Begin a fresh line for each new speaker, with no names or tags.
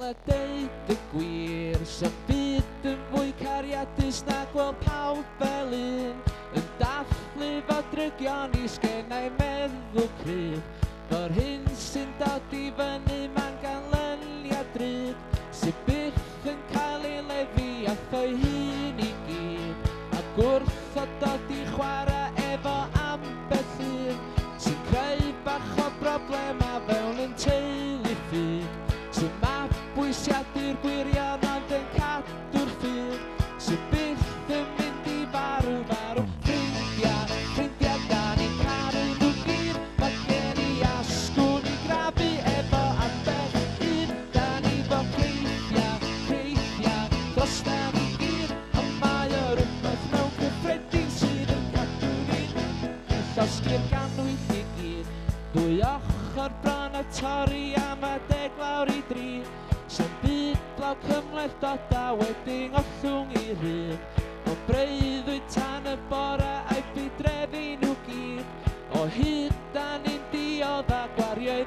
a deud y gwir, sy'n byd yn fwy cariadus na gweld pawb fel un, yn dathlu fo drygion i sgennau meddwl cryf, fo'r hyn sy'n dod i fyny ma'n ganlyniad drud, sy'n byth yn cael ei lefi a thoi hun i gyd, ac wrth o dod i chwarae efo ambell un, sy'n creu bach o broblema fewn yn teulu ffug, sy'n mabwysiadu'r gwirion ond yn cadw'r ffug, sy'n byth yn mynd i farw. Ffrindia da ni'n caru nhw gyd, mae gen i asgwrn i grafu efo ambell un, da ni fo creithia, dros da ni gyd, ond mae o rhywbeth mewn cyffredin sydd yn cadw ni'n llosgi'r ganwyll i gyd, dwy ochr bron a torri am y 10 lawr i 3, sy'n byd blaw cymhleth dod a wedyn ollwng i rhydd, o breuddwyd tan y bore a'i bydrefi nhw gyd, o hyd da ni'n diodd a gwario'i